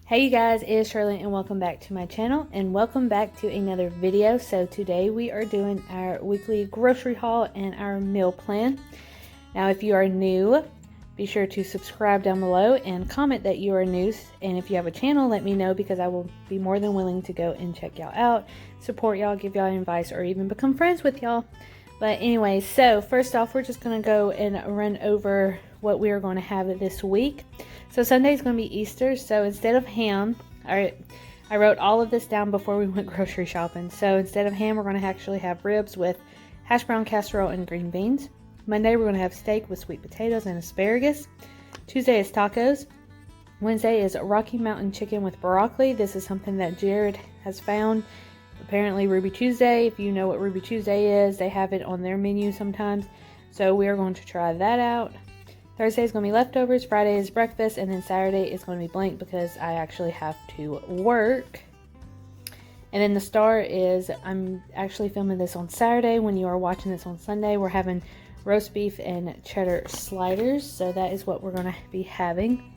Hey you guys, it's Shirley and welcome back to my channel and welcome back to another video. So today we are doing our weekly grocery haul and our meal plan. Now if you are new, be sure to subscribe down below and comment that you are new, and if you have a channel, let me know because I will be more than willing to go and check y'all out, support y'all, give y'all advice, or even become friends with y'all. But anyway, so first off, we're just going to go and run over what we are going to have this week. So Sunday is going to be Easter, so instead of ham, I wrote all of this down before we went grocery shopping. So instead of ham, we're going to actually have ribs with hash brown casserole and green beans. Monday, we're going to have steak with sweet potatoes and asparagus. Tuesday is tacos. Wednesday is Rocky Mountain chicken with broccoli. This is something that Jared has found. Apparently Ruby Tuesday, if you know what Ruby Tuesday is, they have it on their menu sometimes. So we are going to try that out. Thursday is going to be leftovers, Friday is breakfast, and then Saturday is going to be blank because I actually have to work. And then the star is, I'm actually filming this on Saturday. When you are watching this on Sunday, we're having roast beef and cheddar sliders. So that is what we're going to be having.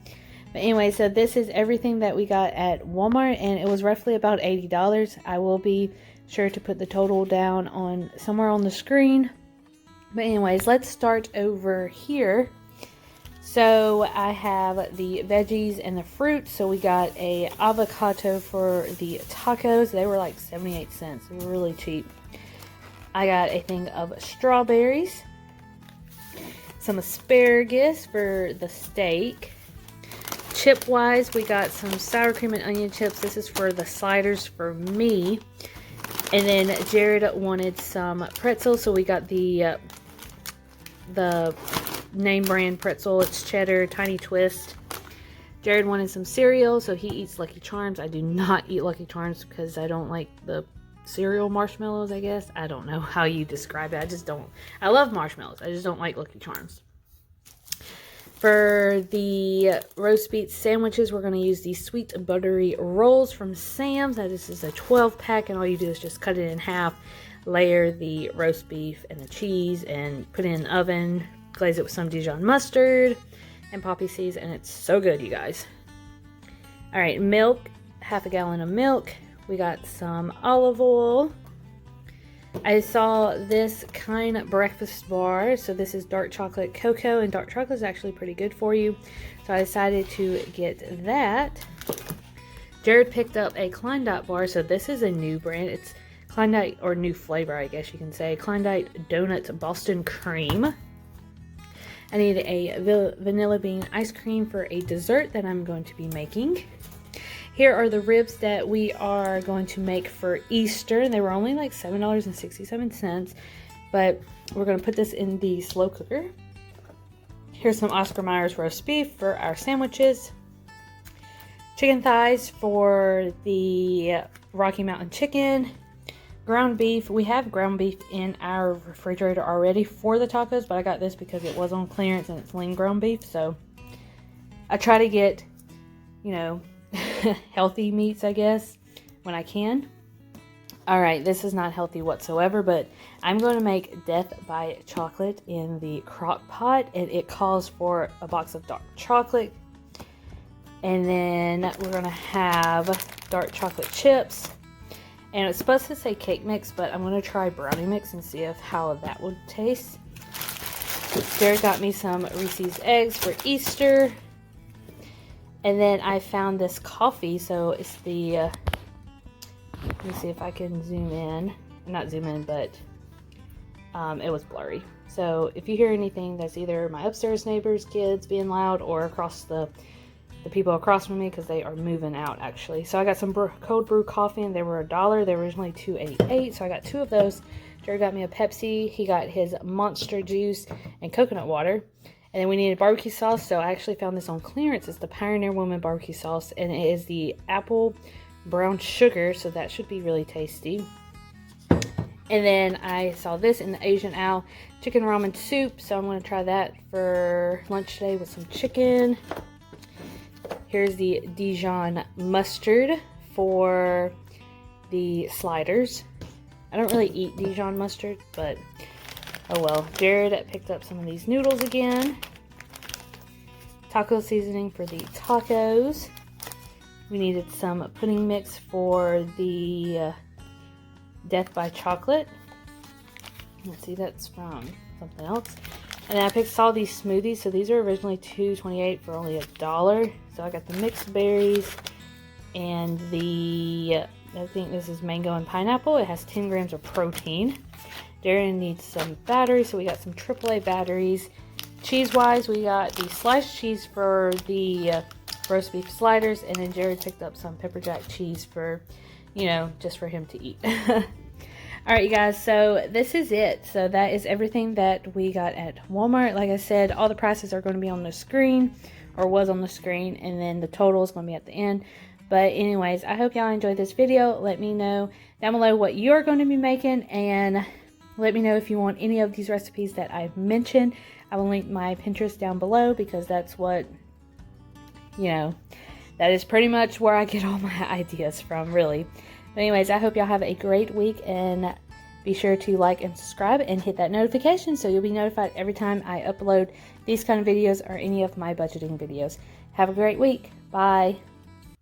But anyway, so this is everything that we got at Walmart, and it was roughly about $80. I will be sure to put the total down on somewhere on the screen. But anyways, let's start over here. So I have the veggies and the fruit. So we got a avocado for the tacos. They were like 78 cents. They were really cheap. I got a thing of strawberries, some asparagus for the steak. Chip wise, we got some sour cream and onion chips. This is for the sliders for me. And then Jared wanted some pretzels, so we got the name brand pretzel. It's cheddar, tiny twist. Jared wanted some cereal, so he eats Lucky Charms. I do not eat Lucky Charms because I don't like the cereal marshmallows, I guess. I don't know how you describe it. I just don't. I love marshmallows. I just don't like Lucky Charms. For the roast beef sandwiches, we're going to use these sweet buttery rolls from Sam's. Now this is a 12 pack, and all you do is just cut it in half, layer the roast beef and the cheese, and put it in the oven. Glaze it with some Dijon mustard and poppy seeds, and it's so good, you guys. All right, milk, half a gallon of milk. We got some olive oil. I saw this kind breakfast bar. So this is dark chocolate cocoa, and dark chocolate is actually pretty good for you. So I decided to get that. Jared picked up a Klondike bar. So this is a new brand. It's Klondike, or new flavor, I guess you can say. Klondike Donuts Boston Cream. I need a vanilla bean ice cream for a dessert that I'm going to be making. Here are the ribs that we are going to make for Easter. They were only like $7.67, but we're going to put this in the slow cooker. Here's some Oscar Mayer's roast beef for our sandwiches. Chicken thighs for the Rocky Mountain chicken. Ground beef. We have ground beef in our refrigerator already for the tacos, but I got this because it was on clearance and it's lean ground beef. So I try to get, you know, healthy meats, I guess, when I can. All right, this is not healthy whatsoever, but I'm going to make Death by Chocolate in the crock pot, and it calls for a box of dark chocolate. And then we're going to have dark chocolate chips. And it's supposed to say cake mix, but I'm going to try brownie mix and see how that would taste. Jared got me some Reese's eggs for Easter. And then I found this coffee. So it's the, let me see if I can zoom in. Not zoom in, but it was blurry. So if you hear anything, that's either my upstairs neighbors' kids being loud, or across the people across from me, because they are moving out actually. So I got some cold brew coffee, and they were $1. They were originally $2.88, so I got 2 of those. Jared got me a Pepsi. He got his Monster juice and coconut water. And then we needed barbecue sauce, so I actually found this on clearance. It's the Pioneer Woman barbecue sauce, and it is the apple brown sugar, so that should be really tasty. And then I saw this in the Asian Owl chicken ramen soup, so I'm going to try that for lunch today with some chicken. Here's the Dijon mustard for the sliders. I don't really eat Dijon mustard, but oh well. Jared picked up some of these noodles again. Taco seasoning for the tacos. We needed some pudding mix for the Death by Chocolate. Let's see, that's from something else. And then I picked all these smoothies. So these are originally $2.28 for only $1. So I got the mixed berries and the, I think this is mango and pineapple. It has 10 grams of protein. Darren needs some batteries, so we got some AAA batteries. Cheese-wise, we got the sliced cheese for the roast beef sliders, and then Jared picked up some pepper jack cheese for, you know, just for him to eat. Alright, you guys, so this is it. So that is everything that we got at Walmart. Like I said, all the prices are going to be on the screen, or was on the screen, and then the total is going to be at the end. But anyways, I hope y'all enjoyed this video. Let me know down below what you're going to be making, and let me know if you want any of these recipes that I've mentioned. I will link my Pinterest down below because that's what, you know, that is pretty much where I get all my ideas from, really. But anyways, I hope y'all have a great week, and be sure to like and subscribe and hit that notification so you'll be notified every time I upload these kind of videos or any of my budgeting videos. Have a great week. Bye.